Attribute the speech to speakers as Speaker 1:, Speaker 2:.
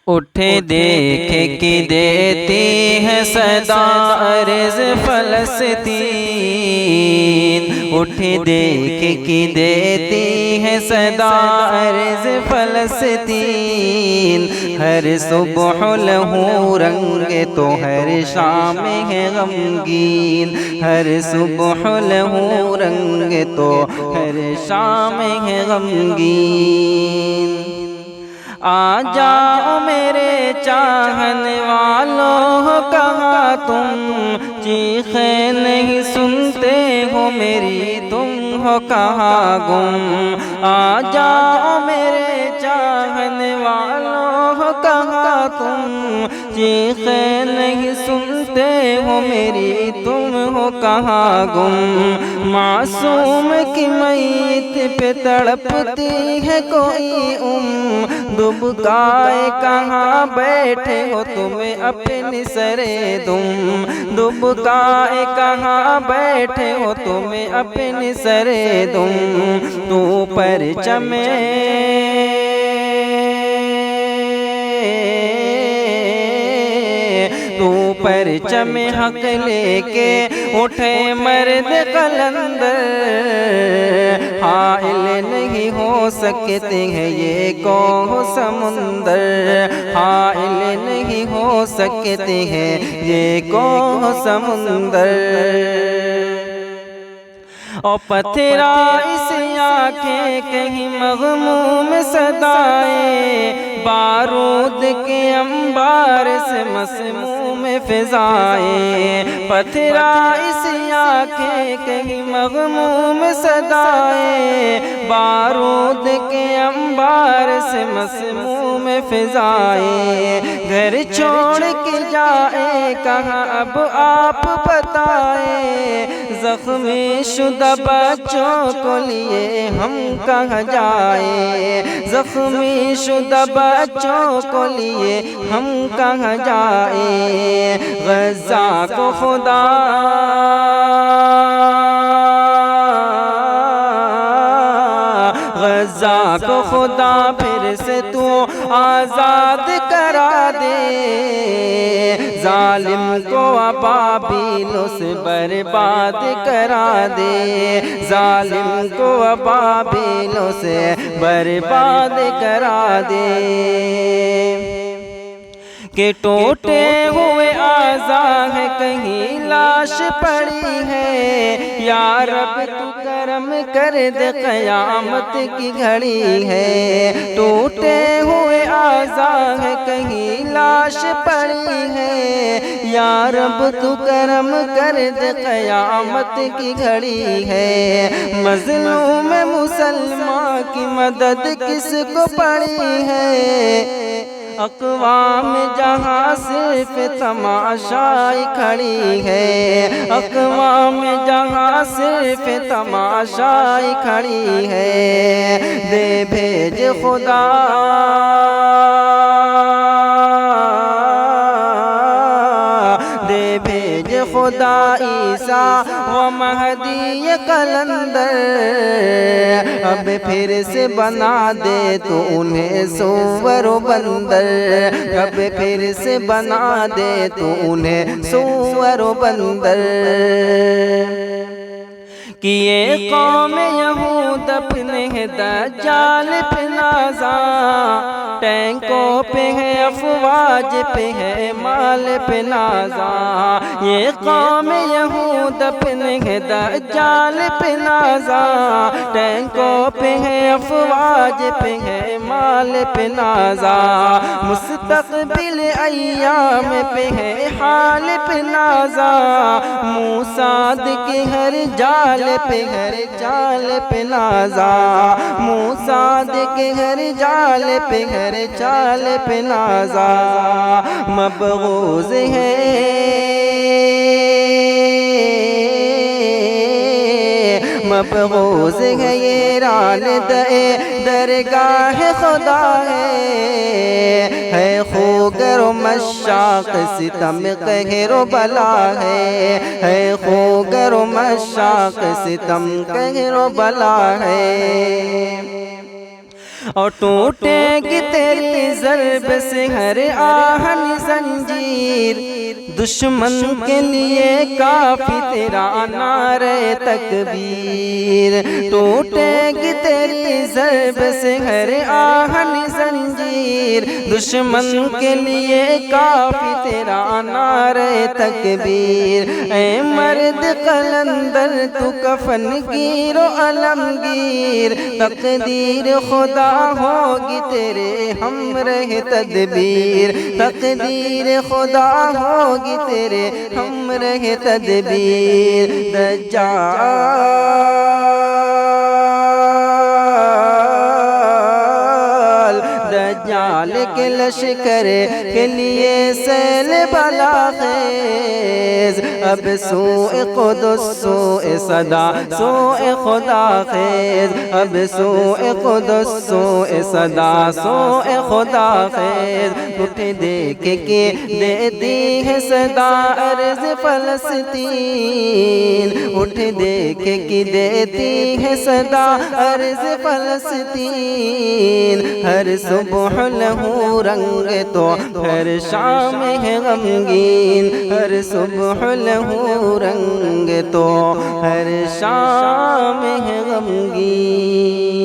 Speaker 1: اٹھے دیکھ کی دیتی ہے صدا عرض فلسطین، اٹھے دیکھ کی دیتی ہے صدا عرض فلسطین، ہر صبح لہو رنگ تو ہر شام ہے غمگین، ہر صبح لہو رنگ تو ہر شام ہے غمگین۔ آ جاؤ میرے چاہن والوں، کہاں تم چیخیں نہیں سنتے ہو میری، تم ہو کہاں گم؟ آ جاؤ میرے چاہن والوں، کہاں تم چیخیں نہیں سنتے ہو میری، تم ہو کہاں گم؟ معصوم کی میت پہ تڑپتی ہے کوئی دبکائے کہاں بیٹھے ہو تم اپنی سرے دم، دبکائے کہاں بیٹھے ہو تم اپنی سرے دم، تو پرچم پرچم حق لے کے اٹھے مرد قلندر، حائل نہیں ہو سکتے ہیں یہ کوہ سمندر، حائل نہیں ہو سکتے ہیں یہ کوہ سمندر۔ اور پتھرا اس آنکھیں کہیں مغموم صدائیں، بارود کے انبار سے مسموم فضائیں، پتھرا اس آنکھیں کہیں مغموم صدائیں، بارود کے انبار سے مسموم فضائیں، گھر چھوڑ کے جائے کہاں اب آپ بتائیں، زخمی شدہ بچوں کو لیے ہم کہاں جائیں، زخمی شدہ بچوں کو لیے ہم کہاں جائیں، غزہ کو خدا غزہ کو خدا پھر سے تو آزاد کرا دے، ظالم کو ابابیلوں سے برباد کرا دے، ظالم کو ابابیلوں سے برباد کرا دے، کہ ٹوٹے ہوئے اعضاء ہے کہیں لاش پڑی ہے، یا رب تو کرم کر دے قیامت کی گھڑی ہے، ٹوٹے ہوئے اعضاء ہے کہیں لاش پڑی ہے، یا رب تو کرم کر دے قیامت کی گھڑی ہے، مظلوم مسلمان کی مدد کس کو پڑی ہے، اقوام جہاں صرف تماشائی کھڑی ہے، اقوام جہاں صرف تماشائی کھڑی ہے، دے بھیج خدا دے بھیج خدا عیسیٰ و مہدی قلندر، اب پھر سے بنا دے تو انہیں سور و بندر، اب پھر سے بنا دے تو انہیں سور و بندر، کہ یہ قوم یہود اپنے دجال پہ نازاں، ٹینکوں پہ ہے افواج پہ ہے مال پہ نازاں، یہ قوم یہود اپنے دجال پہ نازاں، ٹینکوں پہ ہے افواج پہ ہے مال پہ نازاں، مستقبل ایام پہ ہے حال پہ نازاں، موسیٰ کے ہر جال پہ ہر چال پہ نازاں، موسیٰ کے ہر جال پہ ہر چال پہ نازاں، مبغوض ہے مبغوض ہے یہ ران دے درگاہ خدا ہے خوگر و مشاق ستم قہر و بلا ہے خوگر و مشاق ستم قہر و بلا ہے، اور ٹوٹے گی تیری ضرب سے ہر آہن زنجیر، دشمن کے لیے کافی تیرا نعرہ تکبیر، ٹوٹے گی تیری ضرب سے ہر آہن زنجیر، دشمن کے لیے کافی تیرا نعرہ تکبیر، اے مرد قلندر تو کفن گیر و علمگیر، تقدیر خدا ہوگی تیرے ہمراہ تدبیر، تقدیر خدا ہوگی تیرے ہمراہ تدبیر، دجال کے لشکر کے لیے سیل بلا خیز، اب سوء قدس سوء صدا سوء خدا خیز، اب سوء قدس سوء صدا سوء خدا خیز، اٹھ دیکھ کے دیتی ہے صدا عرض فلسطین، اٹھ دیکھ کے دیتی ہے صدا عرض فلسطین، ہر صبح لہو رنگ تو ہر شام ہے غمگین، ہر صبح لہو رنگ تو ہر شام ہے غمگین۔